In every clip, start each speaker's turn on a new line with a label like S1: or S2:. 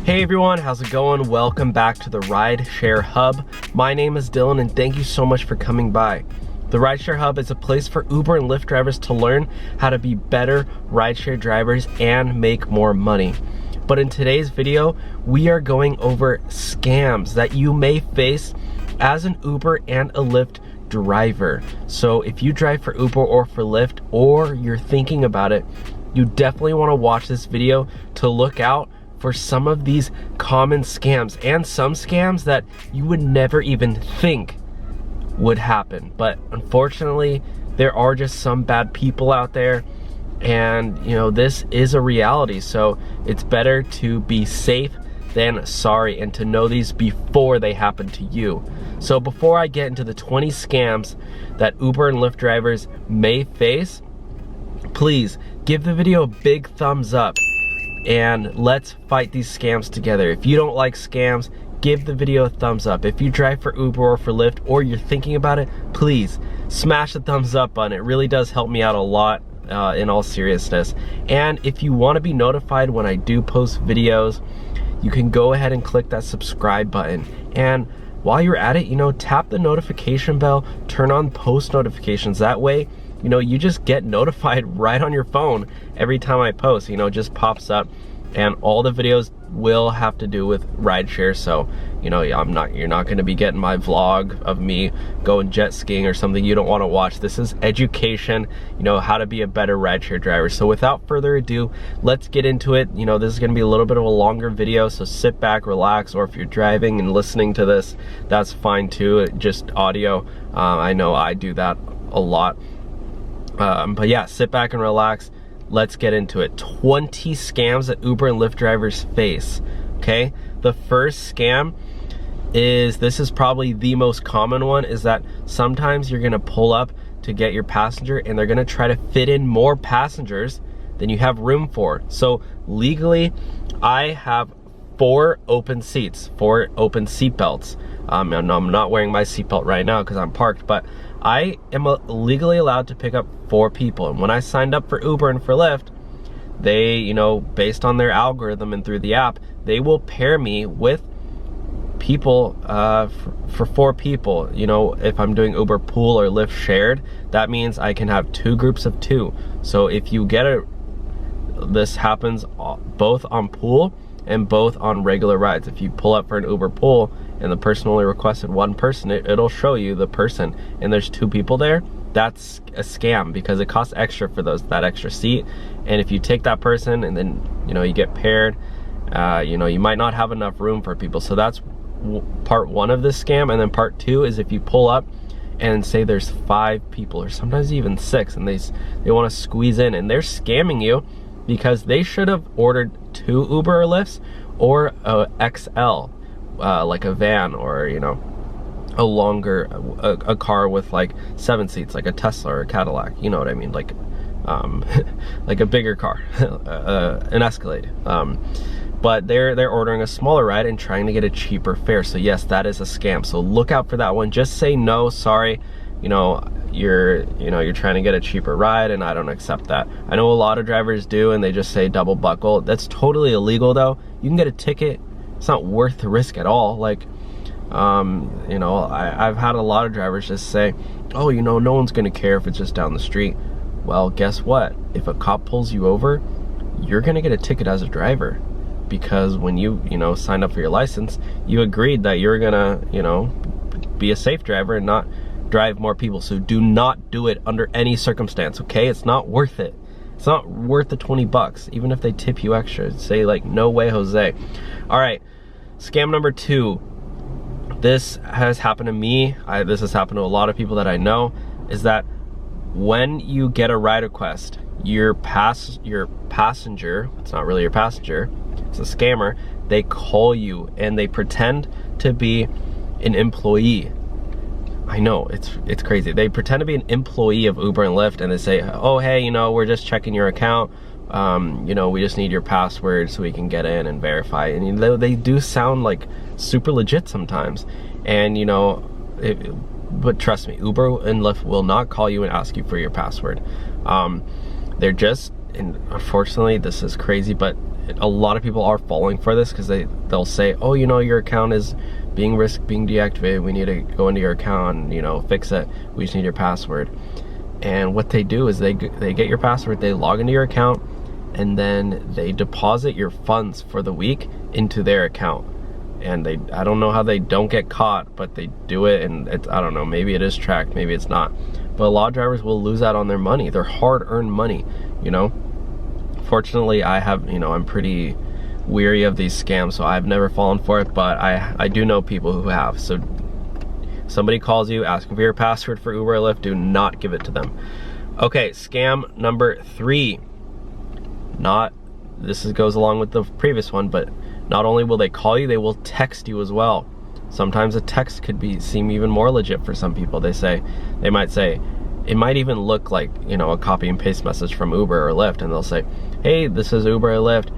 S1: Hey everyone, how's it going? Welcome back to the Rideshare Hub. My name is Dylan and thank you so much for coming by. The Rideshare Hub is a place for Uber and Lyft drivers to learn how to be better rideshare drivers and make more money. But in today's video, we are going over scams that you may face as an Uber and a Lyft driver. So if you drive for Uber or for Lyft, or you're thinking about it, you definitely want to watch this video to look out for some of these common scams and some scams that you would never even think would happen. But unfortunately, there are just some bad people out there, and you know, this is a reality. So it's better to be safe than sorry and to know these before they happen to you. So before I get into the 20 scams that Uber and Lyft drivers may face, please give the video a big thumbs up and let's fight these scams together. If you don't like scams, give the video a thumbs up. If you drive for Uber or for Lyft, or you're thinking about it, please smash the thumbs up button. It really does help me out a lot, in all seriousness. And if you want to be notified when I do post videos, you can go ahead and click that subscribe button. And while you're at it, you know, tap the notification bell, turn on post notifications. That way, you know, you just get notified right on your phone every time I post. You know, it just pops up, and all the videos will have to do with rideshare. So, you know, you're not going to be getting my vlog of me going jet skiing or something you don't want to watch. This is education, you know, how to be a better rideshare driver. So without further ado, let's get into it. You know, this is going to be a little bit of a longer video, so sit back, relax, or if you're driving and listening to this, that's fine too. Just audio. I know I do that a lot. But yeah, sit back and relax. Let's get into it. 20 scams that Uber and Lyft drivers face. Okay, the first scam is, this is probably the most common one, is that sometimes you're gonna pull up to get your passenger and they're gonna try to fit in more passengers than you have room for. So legally, I have 4 open seats, 4 open seat belts. I'm not wearing my seatbelt right now because I'm parked, but I am legally allowed to pick up 4 people. And when I signed up for Uber and for Lyft, they, you know, based on their algorithm and through the app, they will pair me with people for 4 people. You know, if I'm doing Uber Pool or Lyft Shared, that means I can have 2 groups of 2. So if you get this happens both on Pool and both on regular rides. If you pull up for an Uber Pool and the person only requested 1 person, it'll show you the person and there's 2 people there. That's a scam because it costs extra for that extra seat. And if you take that person and then, you know, you get paired, you know, you might not have enough room for people. So that's part 1 of this scam. And then part 2 is if you pull up and say there's 5 people or sometimes even 6 and they want to squeeze in, and they're scamming you because they should have ordered 2 Uber or Lyfts or a XL, like a van, or, you know, a longer, a car with like 7 seats, like a Tesla or a Cadillac, you know what I mean, like like a bigger car, an Escalade. But they're ordering a smaller ride and trying to get a cheaper fare. So yes, that is a scam. So look out for that one. Just say no, sorry, you know, you're trying to get a cheaper ride and I don't accept that. I know a lot of drivers do, and they just say double buckle. That's totally illegal though. You can get a ticket. It's not worth the risk at all. Like, you know, I've had a lot of drivers just say, oh, you know, no one's gonna care if it's just down the street. Well, guess what? If a cop pulls you over, you're gonna get a ticket as a driver, because when you know, signed up for your license, you agreed that you're gonna, you know, be a safe driver and not drive more people. So do not do it under any circumstance, okay? It's not worth it. It's not worth the 20 bucks, even if they tip you extra. Say like, no way, Jose. All right, scam number 2. This has happened to me. This has happened to a lot of people that I know, is that when you get a ride request, your passenger, it's not really your passenger, it's a scammer, they call you and they pretend to be an employee. I know, it's crazy. They pretend to be an employee of Uber and Lyft, and they say, oh, hey, you know, we're just checking your account. You know, we just need your password so we can get in and verify. And you know, they do sound like super legit sometimes. And you know, but trust me, Uber and Lyft will not call you and ask you for your password. They're just and unfortunately this is crazy, but a lot of people are falling for this because they'll say, oh, you know, your account is being deactivated, we need to go into your account and, you know, fix it, we just need your password. And what they do is they get your password, they log into your account, and then they deposit your funds for the week into their account. And I don't know how they don't get caught, but they do it, and I don't know, maybe it is tracked, maybe it's not. But a lot of drivers will lose out on their money, their hard-earned money, you know? Fortunately, I'm pretty weary of these scams, so I've never fallen for it, but I do know people who have. So somebody calls you asking for your password for Uber or Lyft, do not give it to them. Okay, scam number 3. This goes along with the previous one, but not only will they call you, they will text you as well. Sometimes a text could seem even more legit for some people. They might say, it might even look like, you know, a copy and paste message from Uber or Lyft, and they'll say, hey, this is Uber or Lyft,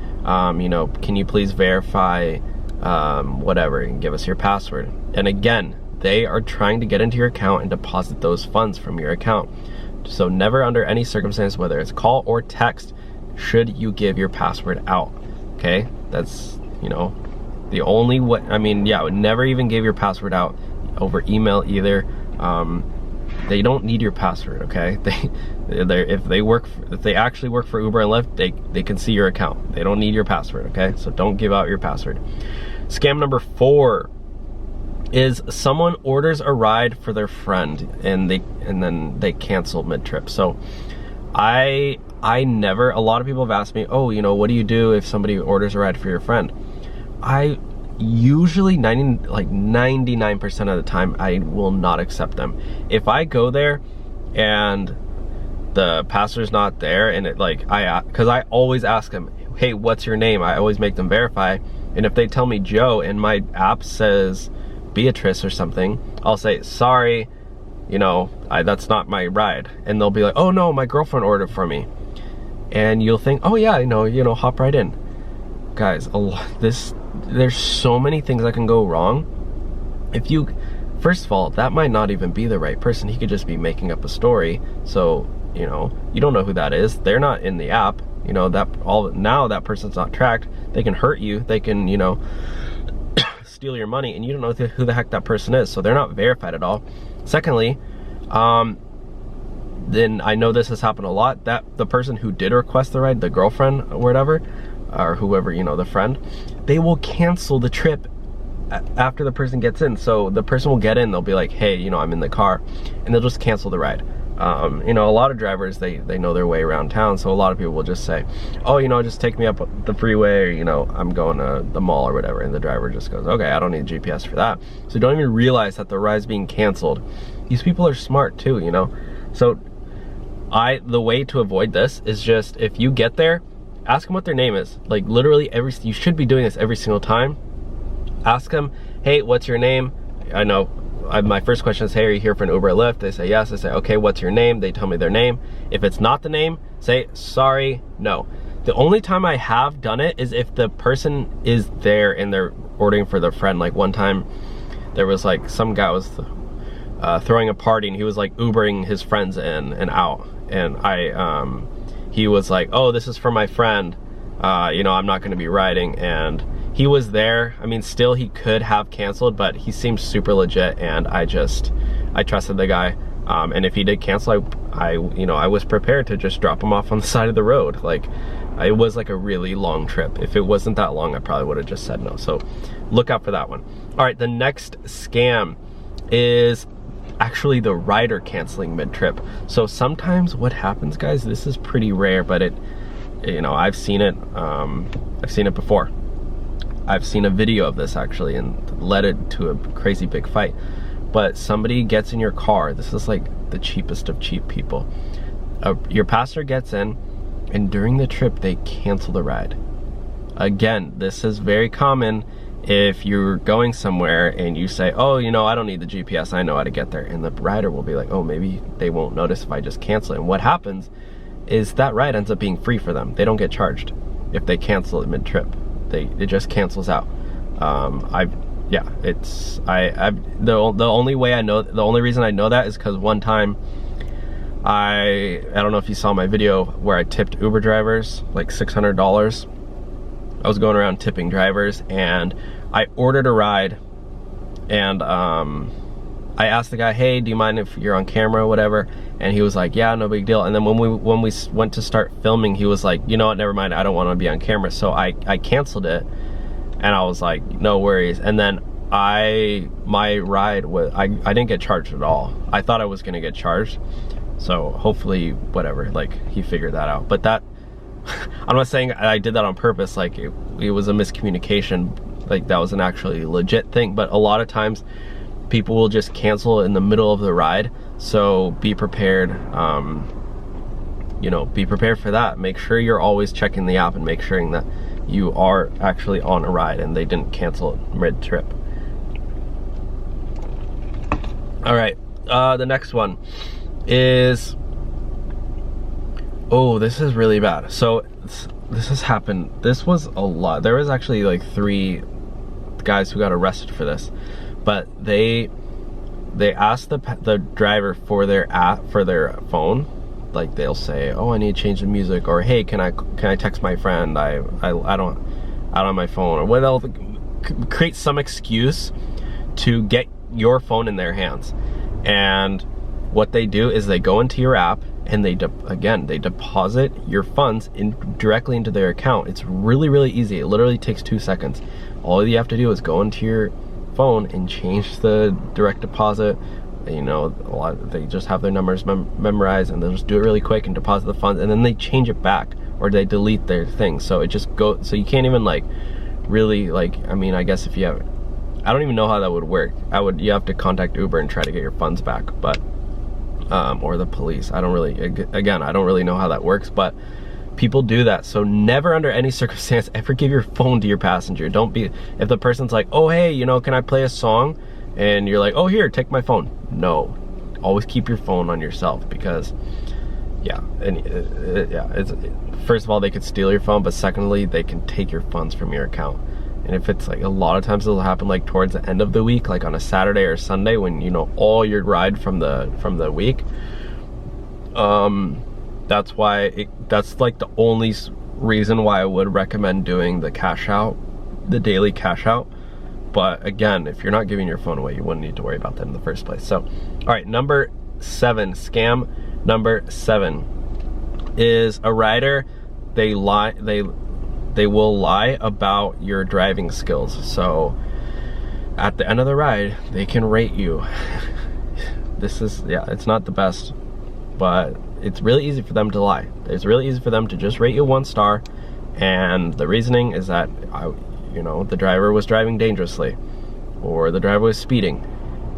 S1: you know, can you please verify whatever and give us your password? And again, they are trying to get into your account and deposit those funds from your account. So never under any circumstance, whether it's call or text, should you give your password out, okay? That's, you know, the only way. I mean, yeah, I would never even give your password out over email either. They don't need your password, okay? If they actually work for Uber and Lyft, they can see your account. They don't need your password, okay? So don't give out your password. Scam number 4 is someone orders a ride for their friend and then they cancel mid-trip. So a lot of people have asked me, oh, you know, what do you do if somebody orders a ride for your friend? I usually 99% of the time I will not accept them. If I go there and the passenger's not there, and because I always ask them, hey, what's your name? I always make them verify, and if they tell me Joe and my app says Beatrice or something, I'll say, sorry, you know, that's not my ride. And they'll be like, oh no, my girlfriend ordered for me. And you'll think, oh yeah, you know, hop right in. Guys, there's so many things that can go wrong. First of all, that might not even be the right person. He could just be making up a story. So, you know, you don't know who that is. They're not in the app. You know, now that person's not tracked. They can hurt you. They can, you know, steal your money, and you don't know who the heck that person is. So they're not verified at all. Secondly, then I know this has happened a lot, that the person who did request the ride, the girlfriend or whatever, or whoever, you know, the friend, they will cancel the trip after the person gets in. So the person will get in, they'll be like, hey, you know, I'm in the car, and they'll just cancel the ride. You know, a lot of drivers, they know their way around town, so a lot of people will just say, oh, you know, just take me up the freeway, or, you know, I'm going to the mall or whatever, and the driver just goes, okay, I don't need GPS for that. So don't even realize that the ride's being canceled. These people are smart too, you know. So the way to avoid this is just, if you get there, ask them what their name is. Like literally you should be doing this every single time. Ask them, hey, what's your name? I know my first question is, hey, are you here for an Uber or Lyft? They say yes. I say, okay, what's your name? They tell me their name. If it's not the name, say, sorry, no. The only time I have done it is if the person is there and they're ordering for their friend. Like one time there was like some guy was throwing a party, and he was like Ubering his friends in and out, and he was like, oh, this is for my friend, you know, I'm not going to be riding. And he was there. I mean, still he could have canceled, but he seemed super legit, and I trusted the guy. And if he did cancel, you know, I was prepared to just drop him off on the side of the road. Like, it was like a really long trip. If it wasn't that long, I probably would have just said no. So look out for that one. All right, the next scam is actually the rider canceling mid-trip. So sometimes what happens, guys, this is pretty rare, but you know, I've seen it before. I've seen a video of this actually, and led it to a crazy big fight. But somebody gets in your car. This is like the cheapest of cheap people. Your passenger gets in, and during the trip they cancel the ride. Again, this is very common. If you're going somewhere and you say, oh, you know, I don't need the GPS, I know how to get there, and the rider will be like, oh, maybe they won't notice if I just cancel it. And what happens is that ride ends up being free for them. They don't get charged if they cancel it mid-trip. It just cancels out. The only reason I know that is because one time I don't know if you saw my video where I tipped Uber drivers like $600. I was going around tipping drivers, and I ordered a ride, and I asked the guy, hey, do you mind if you're on camera or whatever? And he was like, yeah, no big deal. And then when we went to start filming, he was like, you know what, never mind, I don't want to be on camera. So I canceled it, and I was like, no worries. And then my ride was, I didn't get charged at all. I thought I was gonna get charged. So hopefully, whatever, like, he figured that out. But that, I'm not saying I did that on purpose, like it was a miscommunication, like that was an actually legit thing. But a lot of times people will just cancel in the middle of the ride. So be prepared, you know, be prepared for that. Make sure you're always checking the app and make sure that you are actually on a ride and they didn't cancel it mid-trip. All right, the next one is, oh, this is really bad. So this has happened. This was a lot. There was actually like 3 guys who got arrested for this, but they asked the driver for their app, for their phone. Like they'll say, oh, I need to change the music, or hey, can I text my friend? I don't have my phone, or what, they'll create some excuse to get your phone in their hands. And what they do is they go into your app and they deposit your funds directly into their account. It's really, really easy. It literally takes 2 seconds. All you have to do is go into your phone and change the direct deposit. You know, they just have their numbers memorized, and they'll just do it really quick and deposit the funds, and then they change it back, or they delete their thing. So it just goes, so you can't even like really, like, I mean, I guess if you have, I don't even know how that would work. You have to contact Uber and try to get your funds back, but or the police. I don't really know how that works, but people do that. So never under any circumstance ever give your phone to your passenger. Don't be, if the person's like, oh hey, you know, can I play a song? And you're like, oh here, take my phone. No, always keep your phone on yourself, because yeah, and it's, first of all, they could steal your phone, but secondly, they can take your funds from your account. And if it's like, a lot of times it'll happen like towards the end of the week, like on a Saturday or Sunday, when you know all your ride from the week. That's why that's like the only reason why I would recommend doing the cash out, the daily cash out. But again, if you're not giving your phone away, you wouldn't need to worry about that in the first place. So, all right, number 7, scam number 7 is a rider. They will lie about your driving skills. So at the end of the ride, they can rate you. This is, yeah, it's not the best, but it's really easy for them to lie. It's really easy for them to just rate you 1 star. And the reasoning is that, you know, the driver was driving dangerously, or the driver was speeding.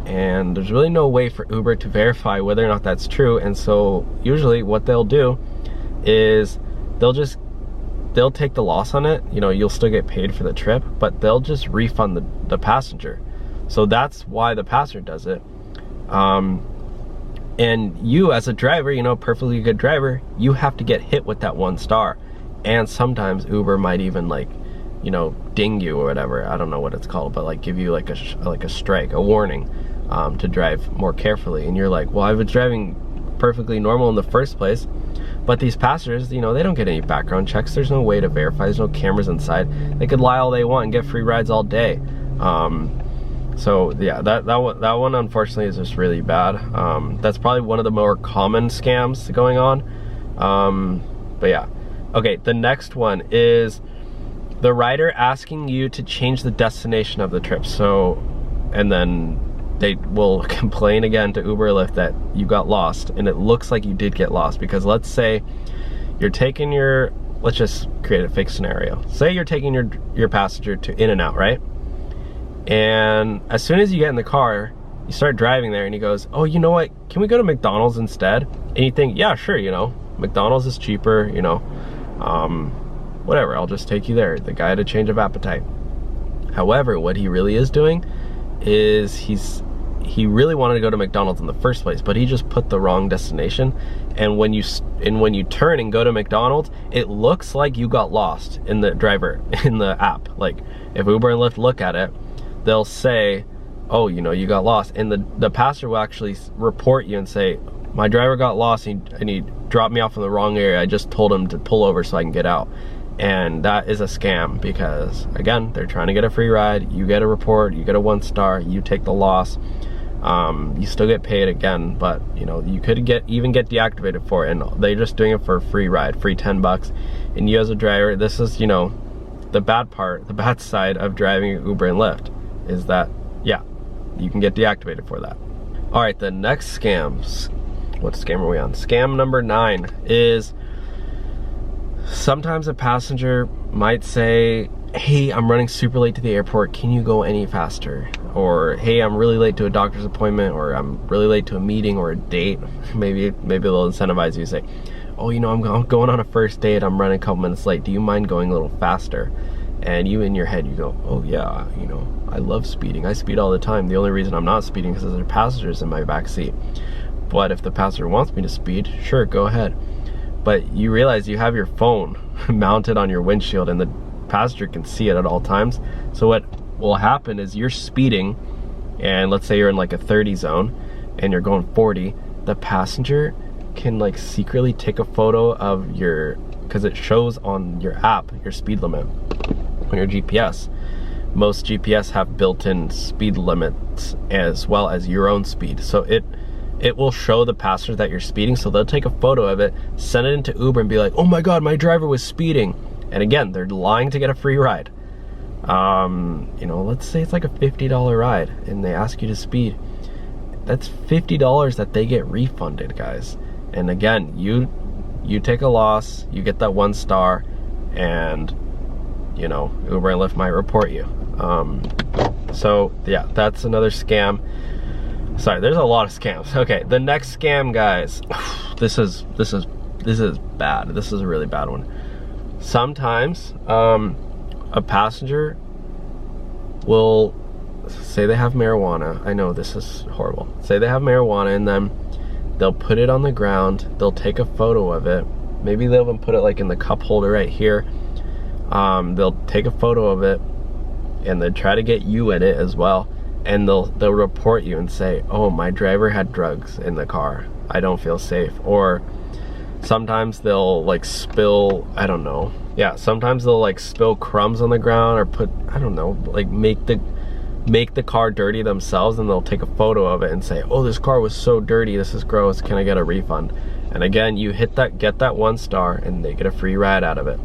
S1: And there's really no way for Uber to verify whether or not that's true. And so usually what they'll do is they'll take the loss on it. You know, you'll still get paid for the trip, but they'll just refund the passenger. So that's why the passenger does it. And you as a driver, you know, perfectly good driver, you have to get hit with that 1 star. And sometimes Uber might even, like, you know, ding you or whatever. I don't know what it's called, but like give you like a strike, a warning, to drive more carefully. And you're like, well, I was driving perfectly normal in the first place. But these passengers, you know, they don't get any background checks. There's no way to verify. There's no cameras inside. They could lie all they want and get free rides all day. So yeah, that one unfortunately is just really bad. That's probably one of the more common scams going on. But yeah. Okay, the next one is the rider asking you to change the destination of the trip. So, and then they will complain again to Uber or Lyft that you got lost, and it looks like you did get lost. Because let's say you're taking your, let's just create a fake scenario. Say you're taking your passenger to In-N-Out, right? And as soon as you get in the car, you start driving there, and he goes, oh, you know what, can we go to McDonald's instead? And you think, yeah, sure, you know, McDonald's is cheaper, you know, whatever, I'll just take you there. The guy had a change of appetite. However, what he really is doing is he really wanted to go to McDonald's in the first place, but he just put the wrong destination. And when you turn and go to McDonald's, it looks like you got lost in the app. Like if Uber and Lyft look at it, they'll say, oh, you know, you got lost. And the passenger will actually report you and say, my driver got lost and he dropped me off in the wrong area. I just told him to pull over so I can get out. And that is a scam because, again, they're trying to get a free ride. You get a report, you get a 1 star, you take the loss. You still get paid again, but you know, you could even get deactivated for it, and they're just doing it for a free ride, free 10 bucks. And you as a driver, this is, you know, the bad part, the bad side of driving Uber and Lyft is that, yeah, you can get deactivated for that. All right, the next scams. What scam are we on? Scam number 9 is sometimes a passenger might say, hey, I'm running super late to the airport, can you go any faster? Or, hey, I'm really late to a doctor's appointment, or I'm really late to a meeting or a date. Maybe they'll incentivize you, say, oh, you know, I'm going on a first date, I'm running a couple minutes late, do you mind going a little faster? And you in your head, you go, oh yeah, you know, I love speeding, I speed all the time. The only reason I'm not speeding is because there are passengers in my back seat. But if the passenger wants me to speed, sure, go ahead. But you realize you have your phone mounted on your windshield and the passenger can see it at all times. So what will happen is you're speeding, and let's say you're in like a 30 zone and you're going 40, the passenger can like secretly take a photo of your, because it shows on your app your speed limit on your GPS. Most GPS have built-in speed limits as well as your own speed, so it will show the passenger that you're speeding, so they'll take a photo of it, send it into Uber and be like, oh my god, my driver was speeding. And again, they're lying to get a free ride. You know, let's say it's like a $50 ride and they ask you to speed. That's $50 that they get refunded, guys. And again, you take a loss, you get that 1 star, and you know, Uber and Lyft might report you. So yeah, that's another scam. Sorry, there's a lot of scams. Okay, the next scam, guys. This is bad. This is a really bad one. Sometimes a passenger will say they have marijuana. I know this is horrible. Say they have marijuana and then they'll put it on the ground. They'll take a photo of it. Maybe they'll even put it like in the cup holder right here. They'll take a photo of it and they'll try to get you in it as well. And they'll report you and say, oh, my driver had drugs in the car, I don't feel safe. Or sometimes they'll like spill, I don't know. Yeah, sometimes they'll like spill crumbs on the ground or put, I don't know, like make the car dirty themselves, and they'll take a photo of it and say, oh, this car was so dirty, this is gross, can I get a refund? And again, you get that 1 star and they get a free ride out of it.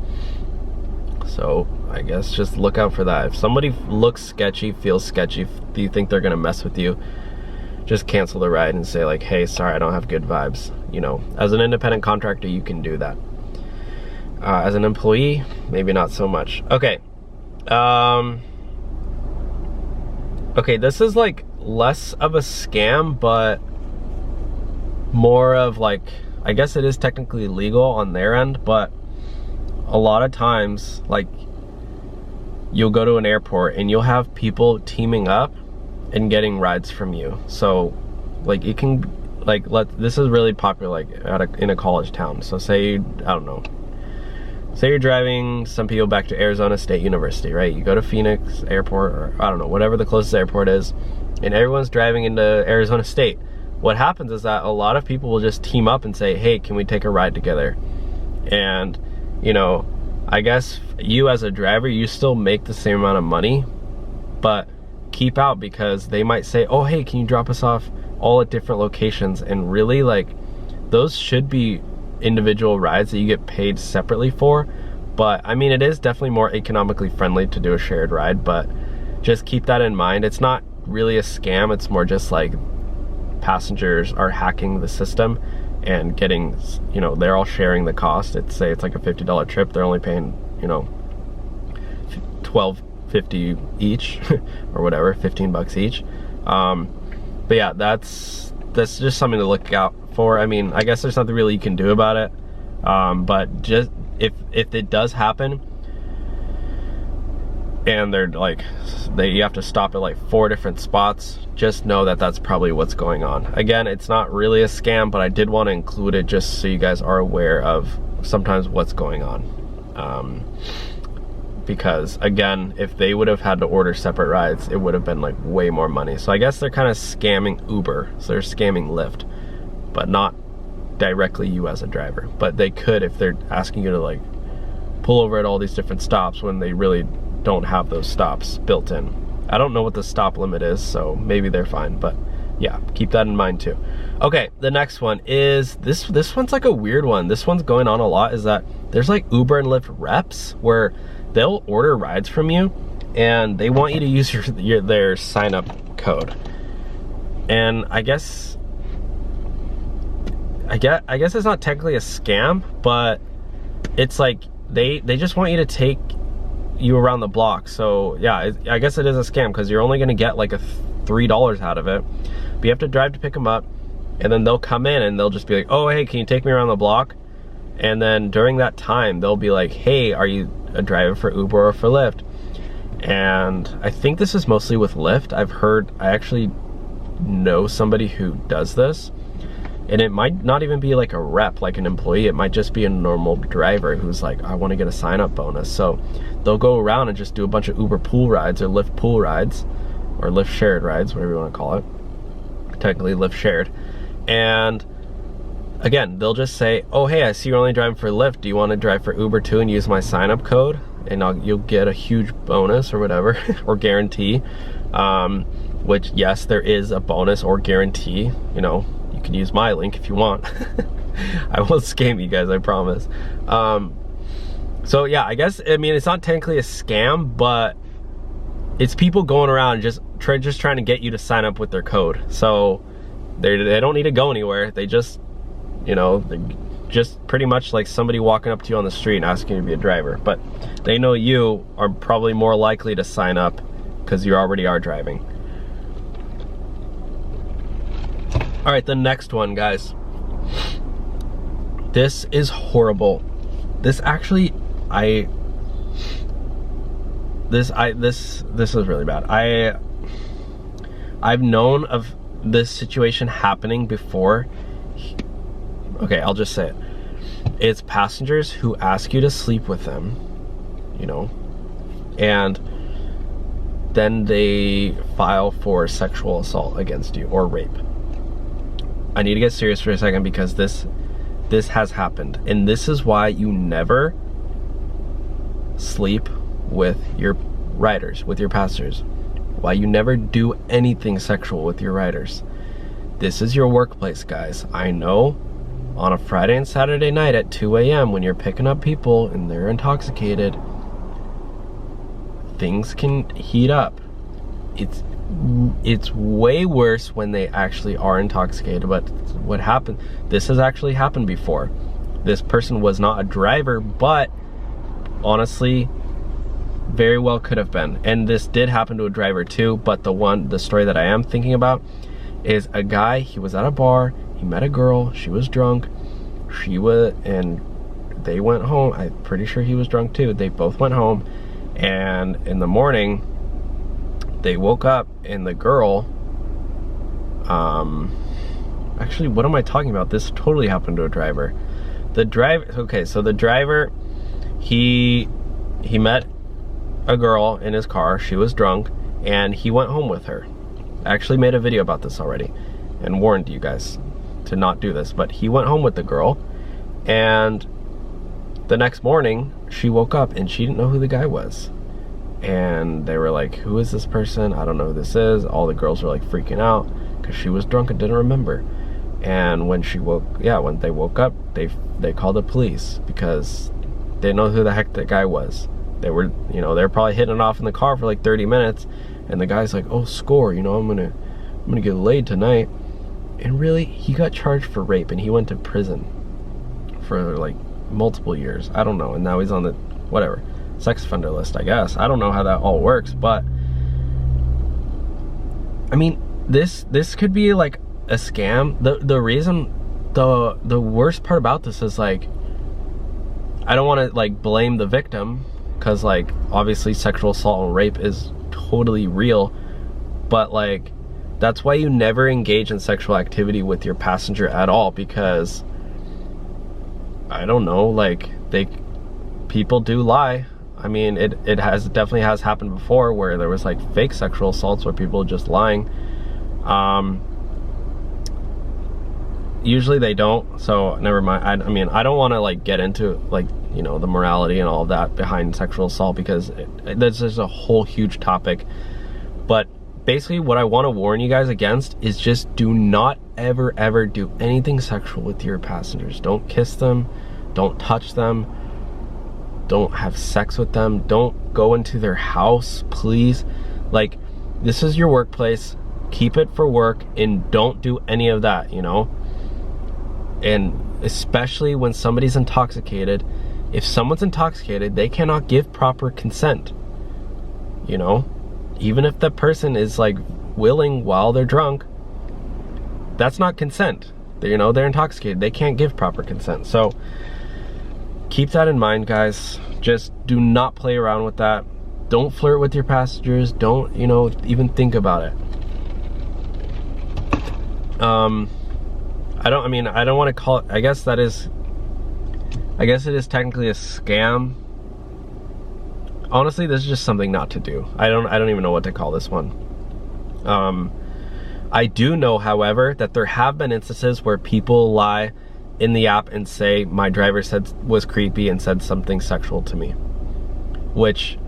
S1: So I guess just look out for that. If somebody looks sketchy, feels sketchy, do you think they're gonna mess with you, just cancel the ride and say like, hey, sorry, I don't have good vibes. You know, as an independent contractor, you can do that. As an employee, maybe not so much. Okay. Okay, this is like less of a scam, but more of like, I guess it is technically legal on their end, but a lot of times, like, you'll go to an airport and you'll have people teaming up and getting rides from you. So like it can, like, this is really popular like in a college town. So say, I don't know, say you're driving some people back to Arizona State University, right? You go to Phoenix Airport, or I don't know, whatever the closest airport is, and everyone's driving into Arizona State. What happens is that a lot of people will just team up and say, hey, can we take a ride together? And you know, I guess you as a driver, you still make the same amount of money, but keep out, because they might say, oh, hey, can you drop us off all at different locations? And really, like, those should be individual rides that you get paid separately for. But I mean, it is definitely more economically friendly to do a shared ride, but just keep that in mind. It's not really a scam, it's more just like passengers are hacking the system and getting, you know, they're all sharing the cost. Say it's like a $50 trip, they're only paying, you know, $12.50 each or whatever, 15 bucks each. But yeah, that's just something to look out for. I mean, I guess there's nothing really you can do about it, but just if it does happen and they're like, you have to stop at like 4 different spots, just know that that's probably what's going on. Again, it's not really a scam, but I did want to include it just so you guys are aware of sometimes what's going on. Because again, if they would have had to order separate rides, it would have been like way more money. So I guess they're kind of scamming Uber, so they're scamming Lyft. but not directly you as a driver. But they could if they're asking you to like pull over at all these different stops when they really don't have those stops built in. I don't know what the stop limit is, so maybe they're fine, but yeah, keep that in mind too. Okay, the next one is, this one's like a weird one. This one's going on a lot, is that there's like Uber and Lyft reps where they'll order rides from you and they want you to use their sign up code. And I guess it's not technically a scam, but it's like they just want you to take you around the block. So yeah, I guess it is a scam because you're only gonna get like a $3 out of it, but you have to drive to pick them up, and then they'll come in and they'll just be like, oh hey, can you take me around the block? And then during that time they'll be like, hey, are you a driver for Uber or for Lyft? And I think this is mostly with Lyft. I actually know somebody who does this, and it might not even be like a rep, like an employee. It might just be a normal driver who's like, I want to get a sign up bonus. So they'll go around and just do a bunch of Uber pool rides or Lyft pool rides or Lyft shared rides, whatever you want to call it. Technically Lyft shared. And again, they'll just say, oh hey, I see you're only driving for Lyft. Do you want to drive for Uber too and use my sign up code? And you'll get a huge bonus or whatever, or guarantee. Which yes, there is a bonus or guarantee. You know, you can use my link if you want. I won't scam you guys, I promise. So yeah, I guess, I mean, it's not technically a scam, but it's people going around just trying to get you to sign up with their code. So they don't need to go anywhere. They just, you know, just pretty much like somebody walking up to you on the street and asking you to be a driver. But they know you are probably more likely to sign up because you already are driving. All right, the next one, guys. This is horrible. This actually, this is really bad. I've known of this situation happening before. Okay, I'll just say it. It's passengers who ask you to sleep with them, you know, and then they file for sexual assault against you or rape. I need to get serious for a second because this has happened, and this is why you never sleep with your riders, with your passengers. Why you never do anything sexual with your riders. This is your workplace, guys. I know on a Friday and Saturday night at 2 a.m. when you're picking up people and they're intoxicated, things can heat up. It's way worse when they actually are intoxicated, but what happened, this has actually happened before. This person was not a driver, but honestly, very well could have been. And this did happen to a driver too, but the story that I am thinking about is a guy, he was at a bar, he met a girl, she was drunk, and they went home. I'm pretty sure he was drunk too. They both went home, and in the morning, they woke up and the girl, actually, what am I talking about? This totally happened to a driver. Okay, so the driver, he met a girl in his car, she was drunk, and he went home with her. I actually made a video about this already and warned you guys to not do this, but he went home with the girl, and the next morning she woke up and she didn't know who the guy was. And they were like, who is this person? I don't know who this is. All the girls were like freaking out because she was drunk and didn't remember. And when when they woke up, they called the police because they didn't know who the heck that guy was. They were probably hitting it off in the car for like 30 minutes, and the guy's like, oh, score, you know, I'm gonna get laid tonight. And really, he got charged for rape, and he went to prison for like multiple years. I don't know, and now he's on the whatever sex offender list, I guess. I don't know how that all works, but I mean, this could be like a scam. The reason, the worst part about this is, like, I don't want to like blame the victim, because like obviously sexual assault and rape is totally real, but like that's why you never engage in sexual activity with your passenger at all, because I don't know, like people do lie. I mean, it definitely has happened before where there was like fake sexual assaults where people just lying. usually they don't, so never mind. I mean, I don't want to like get into like, you know, the morality and all of that behind sexual assault, because this is a whole huge topic. But basically what I want to warn you guys against is just do not ever do anything sexual with your passengers. Don't kiss them, don't touch them, don't have sex with them, don't go into their house, please. Like, this is your workplace, keep it for work, and don't do any of that, you know? And especially when somebody's intoxicated, if someone's intoxicated, they cannot give proper consent, you know? Even if the person is like willing while they're drunk, that's not consent. You know, they're intoxicated, they can't give proper consent. So keep that in mind, guys. Just do not play around with that. Don't flirt with your passengers. Don't, you know, even think about it. I don't want to call it, I guess it is technically a scam. Honestly, this is just something not to do. I don't even know what to call this one. I do know, however, that there have been instances where people lie in the app and say my driver was creepy and said something sexual to me, which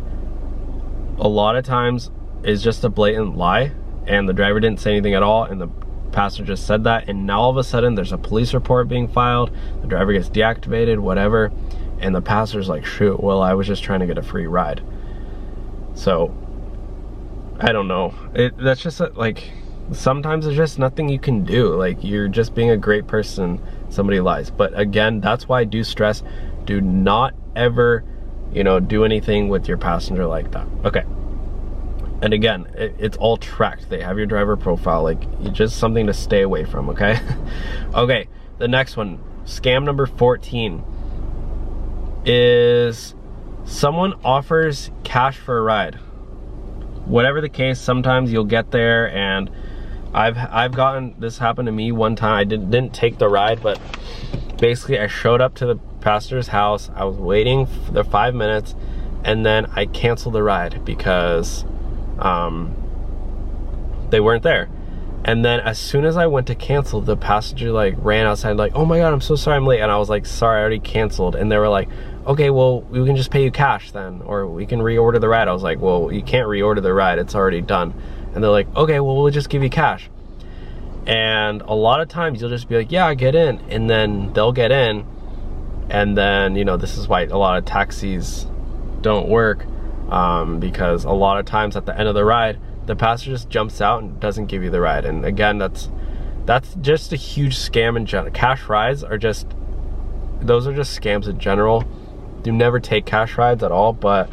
S1: a lot of times is just a blatant lie, and the driver didn't say anything at all, and the passenger just said that, and now all of a sudden there's a police report being filed, the driver gets deactivated, whatever, and the passenger's like, shoot, well, I was just trying to get a free ride. So I don't know, that's just like, sometimes there's just nothing you can do. Like, you're just being a great person, somebody lies. But again, that's why I do stress, do not ever, you know, do anything with your passenger like that. Okay. And again, it's all tracked. They have your driver profile. Like, it's just something to stay away from, okay? Okay, the next one, scam number 14, is someone offers cash for a ride. Whatever the case, sometimes you'll get there, and I've gotten, this happened to me one time. I didn't take the ride, but basically I showed up to the passenger's house, I was waiting for the 5 minutes, and then I canceled the ride because they weren't there. And then as soon as I went to cancel, the passenger like ran outside like, oh my god, I'm so sorry I'm late. And I was like, sorry, I already canceled. And they were like, okay, well, we can just pay you cash then, or we can reorder the ride. I was like, well, you can't reorder the ride, it's already done. And they're like, okay, well, we'll just give you cash. And a lot of times you'll just be like, yeah, get in, and then they'll get in, and then, you know, this is why a lot of taxis don't work, because a lot of times at the end of the ride, the passenger just jumps out and doesn't give you the ride. And again, that's just a huge scam in general. Cash rides are just, those are just scams in general. Do never take cash rides at all, but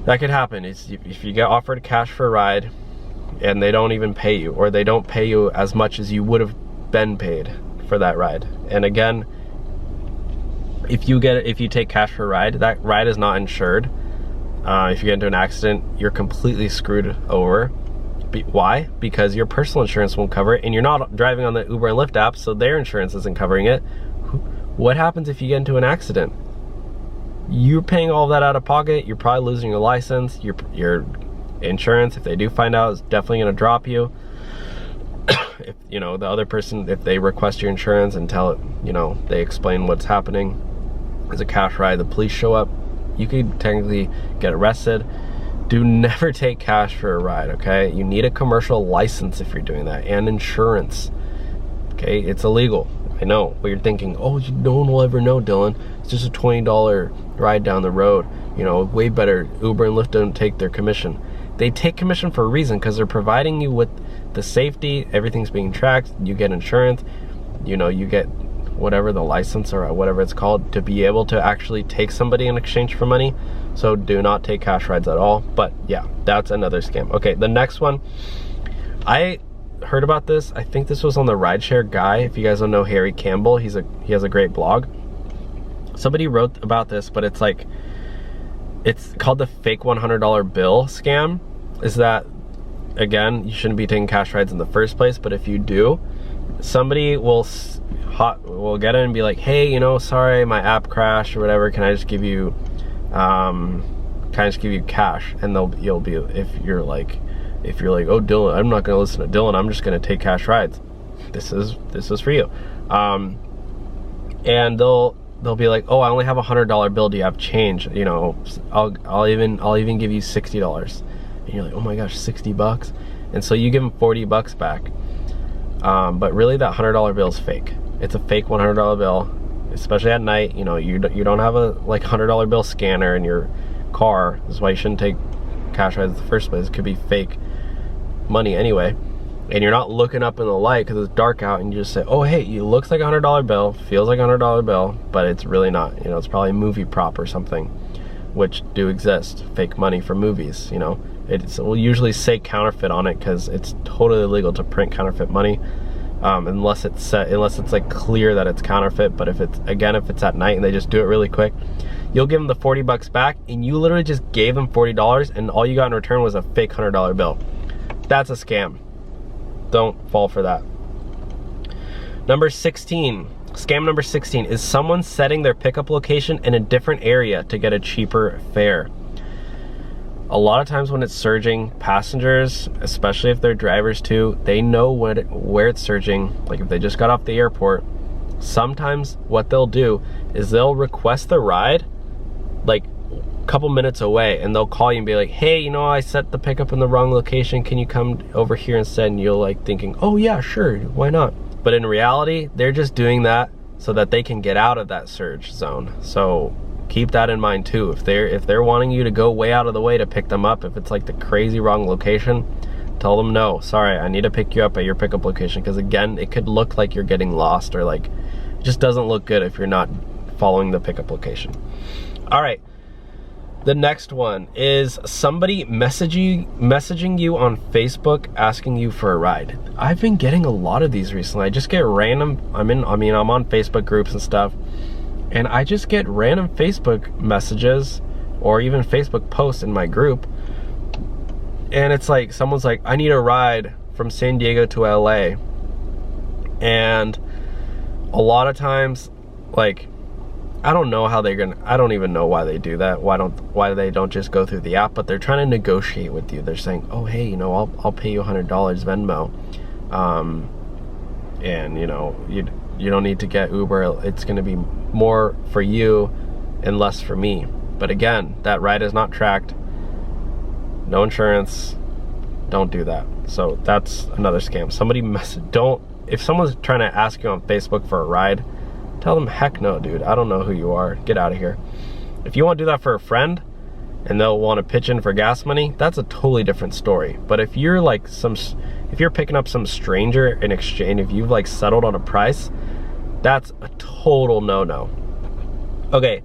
S1: that could happen. If you get offered cash for a ride and they don't even pay you, or they don't pay you as much as you would have been paid for that ride. And again, if you take cash for a ride, that ride is not insured. If you get into an accident, you're completely screwed over. Why? Because your personal insurance won't cover it, and you're not driving on the Uber and Lyft app, so their insurance isn't covering it. What happens if you get into an accident? You're paying all that out of pocket. You're probably losing your license. Your insurance, if they do find out, is definitely going to drop you. If, you know, the other person, if they request your insurance and tell it, you know, they explain what's happening, as a cash ride, the police show up, you could technically get arrested. Do never take cash for a ride, okay? You need a commercial license if you're doing that, and insurance, okay? It's illegal. I know, but you're thinking, oh, no one will ever know, Dylan. It's just a $20 ride down the road. You know, way better. Uber and Lyft don't take their commission. They take commission for a reason, because they're providing you with the safety, everything's being tracked, you get insurance, you know, you get whatever the license or whatever it's called to be able to actually take somebody in exchange for money. So do not take cash rides at all. But yeah, that's another scam. Okay, the next one, I heard about this. I think this was on the Rideshare Guy. If you guys don't know Harry Campbell, he has a great blog. Somebody wrote about this, but it's like, it's called the fake $100 bill scam. Is that, again, you shouldn't be taking cash rides in the first place, but if you do, somebody will get in and be like, hey, you know, sorry, my app crashed or whatever, can I just give you cash? And if you're like, oh, Dylan, I'm not gonna listen to Dylan, I'm just gonna take cash rides. this is for you. And they'll be like, oh, I only have $100 bill. Do you have change? You know, I'll even give you $60. And you're like, oh my gosh, 60 bucks. And so you give them 40 bucks back. But really that $100 bill is fake. It's a fake $100 bill, especially at night. You know, you don't have a like $100 bill scanner in your car. That's why you shouldn't take cash rides in the first place. It could be fake money anyway. And you're not looking up in the light because it's dark out, and you just say, oh hey, it looks like a $100 bill, feels like a $100 bill, but it's really not. You know, it's probably a movie prop or something, which do exist, fake money for movies. You know, we'll usually say counterfeit on it because it's totally illegal to print counterfeit money, unless it's like clear that it's counterfeit. But if it's at night and they just do it really quick, you'll give them the 40 bucks back, and you literally just gave them $40, and all you got in return was a fake $100 bill. That's a scam. Don't fall for that. Number 16, scam number 16 is someone setting their pickup location in a different area to get a cheaper fare. A lot of times when it's surging, passengers, especially if they're drivers too, they know where it's surging. Like if they just got off the airport, sometimes what they'll do is they'll request the ride like couple minutes away, and they'll call you and be like, hey, you know, I set the pickup in the wrong location, can you come over here instead? And you're like thinking, oh yeah, sure, why not? But in reality, they're just doing that so that they can get out of that surge zone. So keep that in mind too. If they're wanting you to go way out of the way to pick them up, if it's like the crazy wrong location, tell them no, sorry, I need to pick you up at your pickup location, because again, it could look like you're getting lost, or like it just doesn't look good if you're not following the pickup location. All right. The next one is somebody messaging you on Facebook asking you for a ride. I've been getting a lot of these recently. I just get random, I'm on Facebook groups and stuff, and I just get random Facebook messages or even Facebook posts in my group. And it's like, someone's like, I need a ride from San Diego to LA. And a lot of times, like, I don't know how I don't even know why they do that. Why they don't just go through the app, but they're trying to negotiate with you. They're saying, oh, hey, you know, I'll pay you $100 Venmo. And you know, you don't need to get Uber. It's going to be more for you and less for me. But again, that ride is not tracked. No insurance. Don't do that. So that's another scam. If someone's trying to ask you on Facebook for a ride, tell them, heck no, dude, I don't know who you are, get out of here. If you want to do that for a friend and they'll want to pitch in for gas money, that's a totally different story. But if you're like if you're picking up some stranger in exchange, if you've like settled on a price, that's a total no-no. Okay,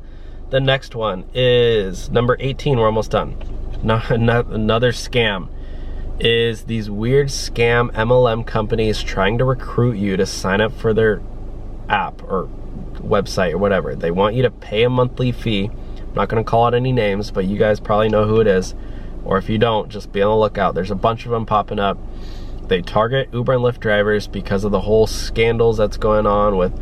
S1: the next one is number 18, we're almost done. Another scam is these weird scam MLM companies trying to recruit you to sign up for their app or website or whatever. They want you to pay a monthly fee. I'm not going to call out any names, but you guys probably know who it is, or if you don't, just be on the lookout. There's a bunch of them popping up. They target Uber and Lyft drivers because of the whole scandals that's going on with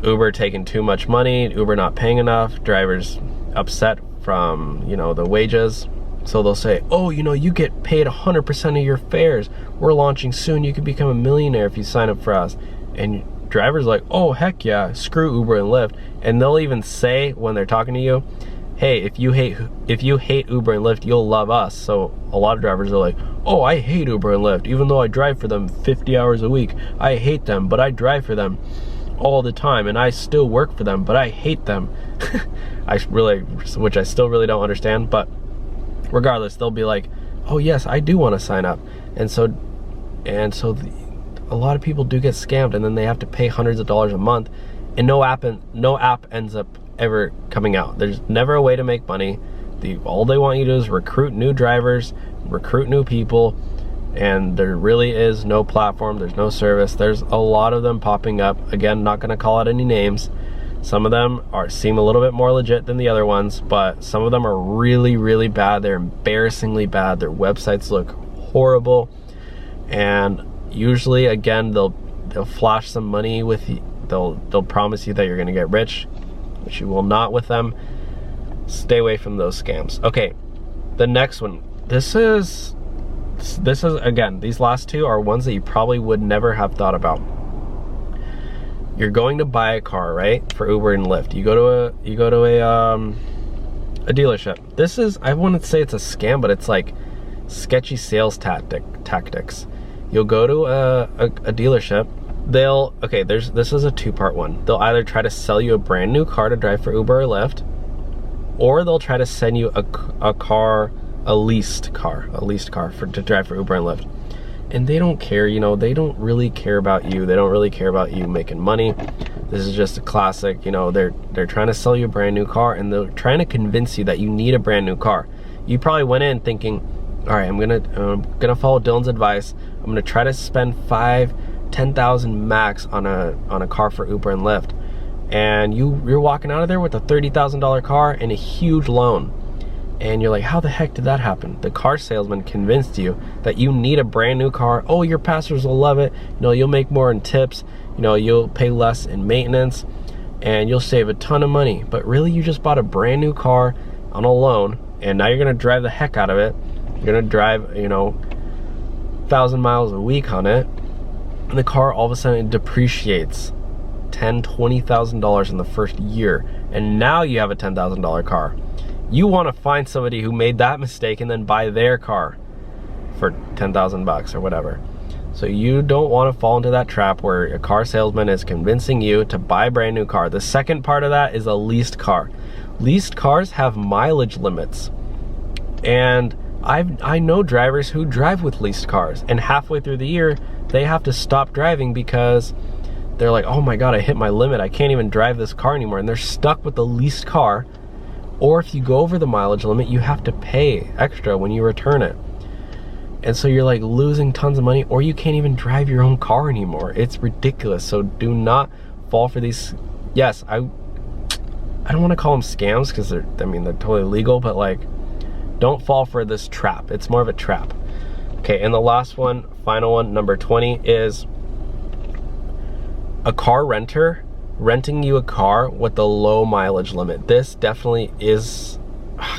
S1: Uber taking too much money, Uber not paying enough, drivers upset from, you know, the wages. So they'll say, oh, you know, you get paid 100% of your fares. We're launching soon. You can become a millionaire if you sign up for us. And drivers like, oh heck yeah, screw Uber and Lyft. And they'll even say when they're talking to you, hey, if you hate Uber and Lyft, you'll love us. So a lot of drivers are like, oh, I hate Uber and Lyft, even though I drive for them 50 hours a week. I hate them, but I drive for them all the time, and I still work for them, but I hate them. Which I still really don't understand. But regardless, they'll be like, oh yes, I do want to sign up. And so a lot of people do get scammed, and then they have to pay hundreds of dollars a month, and no app ends up ever coming out. There's never a way to make money. All they want you to do is recruit new drivers, recruit new people, and there really is no platform, there's no service. There's a lot of them popping up. Again, not going to call out any names. Some of them seem a little bit more legit than the other ones, but some of them are really, really bad. They're embarrassingly bad. Their websites look horrible, and usually, again, they'll flash some money with you. They'll promise you that you're gonna get rich, which you will not with them. Stay away from those scams. Okay, the next one. This is this is, again, these last two are ones that you probably would never have thought about. You're going to buy a car, right? For Uber and Lyft. You go to a dealership. This is, I wouldn't say it's a scam, but it's like sketchy sales tactics. You'll go to a dealership. This is a two-part one. They'll either try to sell you a brand new car to drive for Uber or Lyft, or they'll try to send you a leased car to drive for Uber and Lyft. And they don't care, you know, they don't really care about you. They don't really care about you making money. This is just a classic, you know, they're trying to sell you a brand new car, and they're trying to convince you that you need a brand new car. You probably went in thinking, all right, I'm gonna follow Dylan's advice. I'm gonna try to spend $10,000 max on a car for Uber and Lyft. And you're walking out of there with a $30,000 car and a huge loan. And you're like, how the heck did that happen? The car salesman convinced you that you need a brand new car. Oh, your passengers will love it. You know, you'll make more in tips. You know, you'll pay less in maintenance, and you'll save a ton of money. But really, you just bought a brand new car on a loan, and now you're gonna drive the heck out of it. You're gonna drive, you know, 1,000 miles a week on it, and the car all of a sudden depreciates $10,000, $20,000 in the first year, and now you have a $10,000 car. You want to find somebody who made that mistake and then buy their car for 10,000 bucks or whatever. So you don't want to fall into that trap where a car salesman is convincing you to buy a brand new car. The second part of that is a leased car. Leased cars have mileage limits, and I know drivers who drive with leased cars, and halfway through the year they have to stop driving because they're like, oh my god, I hit my limit, I can't even drive this car anymore, and they're stuck with the leased car. Or if you go over the mileage limit, you have to pay extra when you return it. And so you're like losing tons of money, or you can't even drive your own car anymore. It's ridiculous. So do not fall for these. Yes, I don't want to call them scams because they're totally legal, but like, don't fall for this trap. It's more of a trap. Okay, and the last one, final one, number 20, is a car renter renting you a car with a low mileage limit. This definitely is,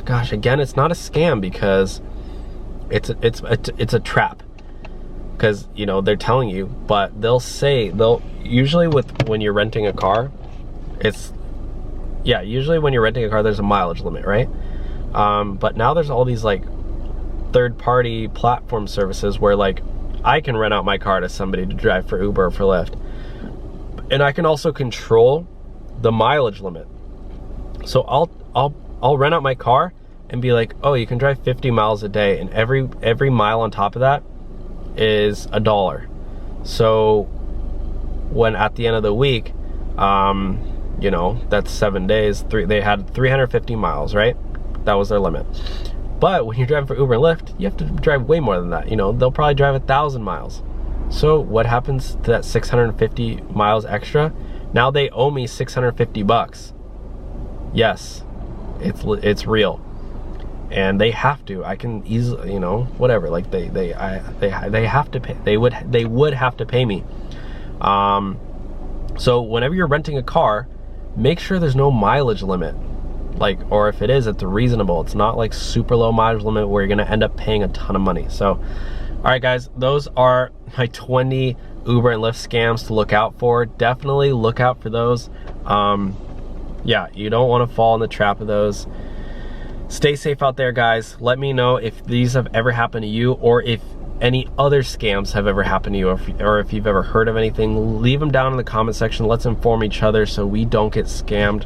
S1: gosh, again, it's not a scam because it's a trap. Because, you know, they're telling you, but they'll usually when you're renting a car, usually when you're renting a car, there's a mileage limit, right? But now there's all these like third-party platform services where like I can rent out my car to somebody to drive for Uber or for Lyft. And I can also control the mileage limit. So I'll rent out my car and be like, oh, you can drive 50 miles a day, and every mile on top of that is $1. So when at the end of the week, you know, that's 7 days, they had 350 miles, right? That was their limit. But when you're driving for Uber and Lyft, you have to drive way more than that. You know, they'll probably drive 1,000 miles. So what happens to that 650 miles extra? Now they owe me 650 bucks. Yes, it's real, and they have to. I can easily, you know, whatever. Like they have to pay. They would have to pay me. So whenever you're renting a car, make sure there's no mileage limit. Like, or if it is, it's reasonable. It's not like super low mileage limit where you're gonna end up paying a ton of money. So. All right, guys, those are my 20 Uber and Lyft scams to look out for. Definitely look out for those. Yeah, you don't want to fall in the trap of those. Stay safe out there, guys. Let me know if these have ever happened to you, or if any other scams have ever happened to you, or if you've ever heard of anything. Leave them down in the comment section. Let's inform each other so we don't get scammed.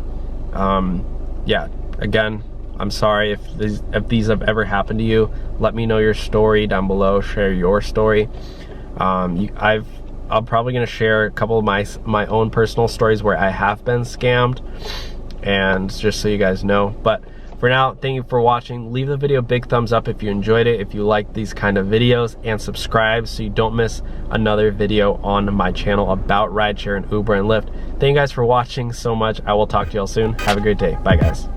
S1: Yeah, again, I'm sorry if these have ever happened to you. Let me know your story down below. Share your story. I'm probably gonna share a couple of my own personal stories where I have been scammed, and just so you guys know. But for now, thank you for watching. Leave the video a big thumbs up if you enjoyed it, if you like these kind of videos, and subscribe so you don't miss another video on my channel about rideshare and Uber and Lyft. Thank you guys for watching so much. I will talk to y'all soon. Have a great day. Bye, guys.